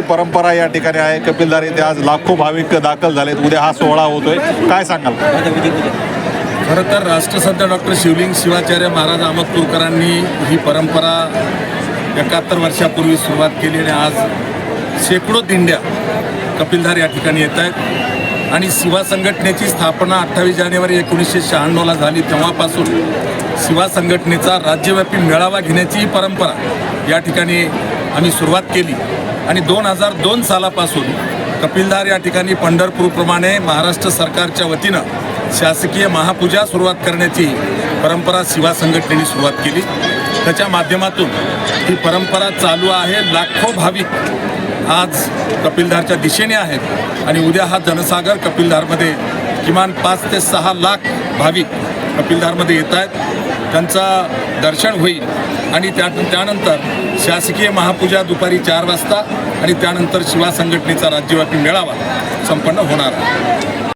परंपरा या ठिकाणी आहे. कपिलधार येथे आज लाखो भाविक दाखल झालेत. उद्या हा सोहळा होतोय, काय सांगाल? खरं तर राष्ट्रसंत डॉक्टर शिवलिंग शिवाचार्य महाराज अहमदपूरकरांनी ही परंपरा 71 वर्षापूर्वी सुरुवात केली आणि आज शेकडो दिंड्या कपिलधार या ठिकाणी येत आहेत. आणि शिवा संघटनेची स्थापना 28 जानेवारी 1996ला झाली. तेव्हापासून शिवा संघटनेचा राज्यव्यापी मेळावा घेण्याची ही परंपरा या ठिकाणी आम्ही सुरुवात केली. आणि 2002 सालापासून कपिलधार या ठिकाणी पंढरपूरप्रमाणे महाराष्ट्र सरकारच्या वतीनं शासकीय महापूजा सुरुवात करण्याची परंपरा शिवा संघटनेने सुरुवात केली. त्याच्या माध्यमातून ही परंपरा चालू आहे. लाखो भाविक आज कपिलधारच्या दिशेने आहेत आणि उद्या हा जनसागर कपिलधारमध्ये किमान 5 ते 6 लाख भाविक कपिलधारमध्ये येत आहेत. त्यांचं दर्शन होईल आणि त्यानंतर शासकीय महापूजा दुपारी 4 वाजता आणि त्यानंतर शिवा संघटनेचा राज्यव्यापी मेळावा संपन्न होणार आहे.